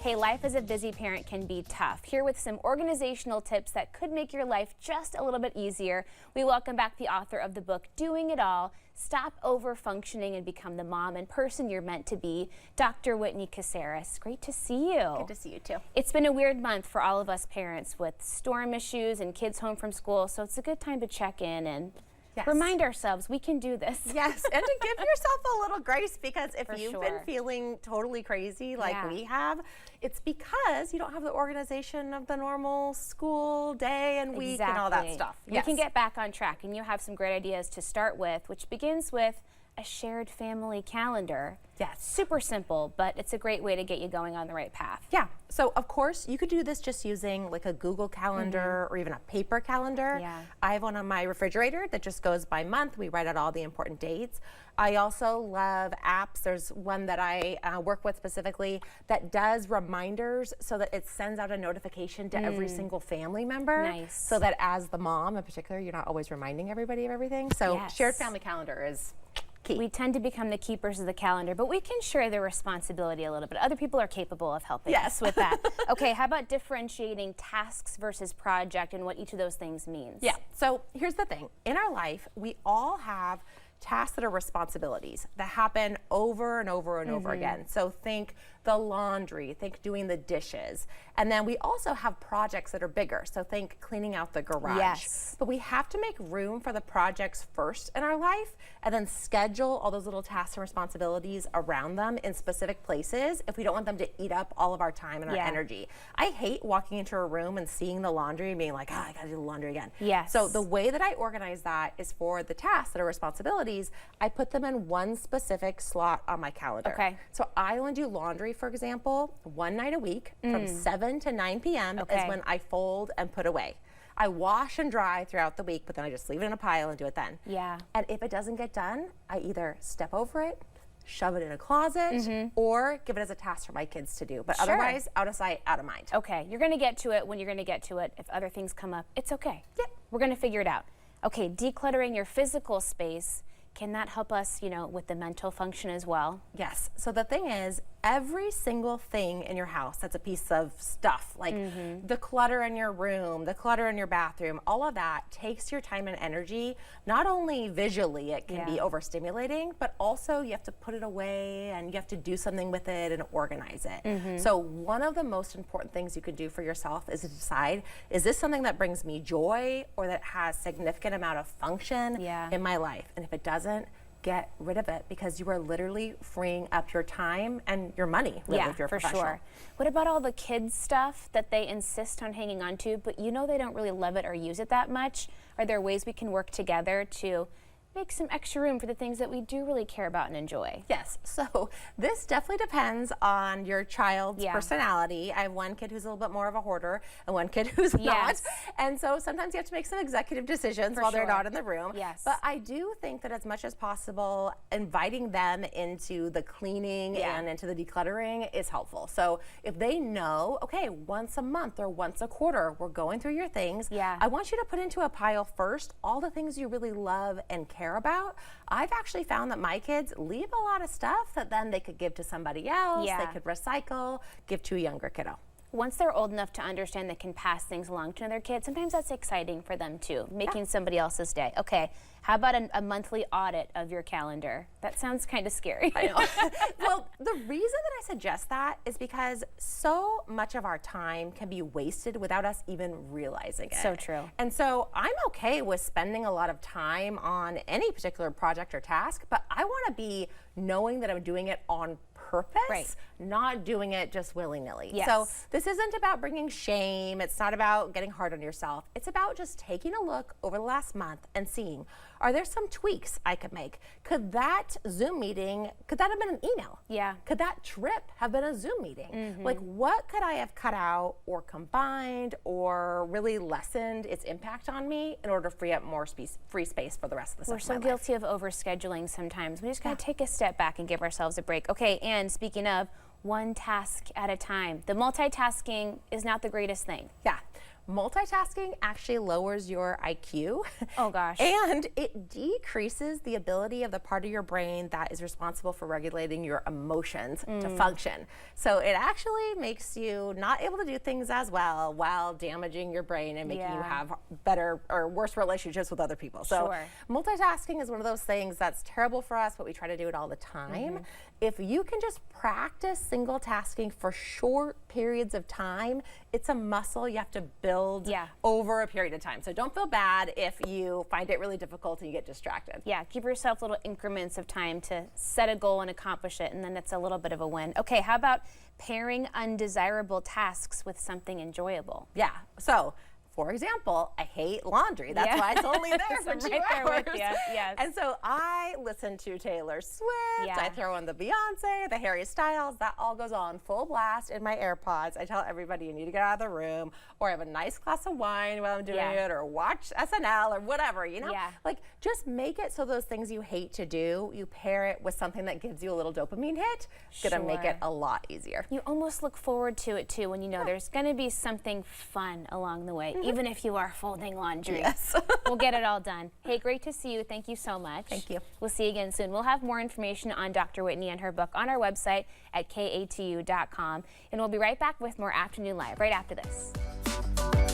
Hey, life as a busy parent can be tough. Here with some organizational tips that could make your life just a little bit easier, we welcome back the author of the book, Doing It All, Stop Over-Functioning and Become the Mom and Person You're Meant to Be, Dr. Whitney Casares. Great to see you. Good to see you too. It's been a weird month for all of us parents with storm issues and kids home from school, so it's a good time to check in and remind ourselves we can do this. Yes, and to give yourself a little grace, because if For you've sure. been feeling totally crazy like we have, it's because you don't have the organization of the normal school day and week and all that stuff. We can get back on track, and you have some great ideas to start with, which begins with a shared family calendar. Yes. Super simple, but it's a great way to get you going on the right path. Yeah, so of course you could do this just using like a Google Calendar or even a paper calendar. Yeah. I have one on my refrigerator that just goes by month. We write out all the important dates. I also love apps. There's one that I work with specifically that does reminders so that it sends out a notification to every single family member. Nice. So that as the mom in particular, you're not always reminding everybody of everything. So shared family calendar is key. We tend to become the keepers of the calendar, but we can share the responsibility a little bit. Other people are capable of helping us with that. Okay, how about differentiating tasks versus project and what each of those things means? Yeah, so here's the thing. In our life, we all have tasks that are responsibilities that happen over and over and over again. So think the laundry, think doing the dishes. And then we also have projects that are bigger. So think cleaning out the garage. Yes. But we have to make room for the projects first in our life and then schedule all those little tasks and responsibilities around them in specific places if we don't want them to eat up all of our time and our energy. I hate walking into a room and seeing the laundry and being like, oh, I gotta do the laundry again. Yes. So the way that I organize that is for the tasks that are responsibilities, I put them in one specific slot on my calendar. Okay. So I only do laundry, for example, one night a week from 7 to 9 p.m. is when I fold and put away. I wash and dry throughout the week, but then I just leave it in a pile and do it then. Yeah. And if it doesn't get done, I either step over it, shove it in a closet, or give it as a task for my kids to do. But otherwise, out of sight, out of mind. Okay, you're gonna get to it when you're gonna get to it. If other things come up, it's okay. Yeah. We're gonna figure it out. Okay, decluttering your physical space, can that help us, with the mental function as well? Yes. So the thing is, every single thing in your house that's a piece of stuff, like the clutter in your room, the clutter in your bathroom, all of that takes your time and energy. Not only visually, it can be overstimulating, but also you have to put it away and you have to do something with it and organize it. So one of the most important things you can do for yourself is to decide, is this something that brings me joy or that has significant amount of function in my life? And if it doesn't, get rid of it, because you are literally freeing up your time and your money. Really, if you're a for professional. sure. What about all the kids stuff that they insist on hanging on to, but they don't really love it or use it that much? Are there ways we can work together to make some extra room for the things that we do really care about and enjoy? Yes, so this definitely depends on your child's personality. I have one kid who's a little bit more of a hoarder and one kid who's not. And so sometimes you have to make some executive decisions while they're not in the room. Yes. But I do think that as much as possible, inviting them into the cleaning and into the decluttering is helpful. So if they know, okay, once a month or once a quarter, we're going through your things. I want you to put into a pile first all the things you really love and care about. I've actually found that my kids leave a lot of stuff that then they could give to somebody else, they could recycle, give to a younger kiddo. Once they're old enough to understand they can pass things along to another kid, sometimes that's exciting for them too, making somebody else's day. Okay, how about a monthly audit of your calendar? That sounds kind of scary. I know. Well, the reason that I suggest that is because so much of our time can be wasted without us even realizing it. So true. And so I'm okay with spending a lot of time on any particular project or task, but I want to be knowing that I'm doing it on purpose, not doing it just willy-nilly. So this isn't about bringing shame. It's not about getting hard on yourself. It's about just taking a look over the last month and seeing, are there some tweaks I could make? Could that Zoom meeting, could that have been an email? Could that trip have been a Zoom meeting? Like, what could I have cut out or combined or really lessened its impact on me in order to free up more free space for the rest of the We're so guilty of overscheduling sometimes. We just gotta take a step back and give ourselves a break. Okay, and speaking of, one task at a time. The multitasking is not the greatest thing. multitasking actually lowers your IQ. Oh gosh. And it decreases the ability of the part of your brain that is responsible for regulating your emotions to function. So it actually makes you not able to do things as well while damaging your brain and making you have better or worse relationships with other people. So multitasking is one of those things that's terrible for us, but we try to do it all the time. If you can just practice single tasking for short periods of time, it's a muscle you have to build over a period of time. So don't feel bad if you find it really difficult and you get distracted. Yeah, give yourself little increments of time to set a goal and accomplish it, and then it's a little bit of a win. Okay, how about pairing undesirable tasks with something enjoyable? Yeah, so for example, I hate laundry. That's why it's only there for 2 hours. Yes. And so I listen to Taylor Swift. I throw on the Beyonce, the Harry Styles. That all goes on full blast in my AirPods. I tell everybody you need to get out of the room, or have a nice glass of wine while I'm doing it, or watch SNL or whatever, you know? Like, just make it so those things you hate to do, you pair it with something that gives you a little dopamine hit. It's gonna make it a lot easier. You almost look forward to it too when you know there's gonna be something fun along the way. Even if you are folding laundry. Yes. We'll get it all done. Hey, great to see you. Thank you so much. Thank you. We'll see you again soon. We'll have more information on Dr. Whitney and her book on our website at katu.com. And we'll be right back with more Afternoon Live right after this.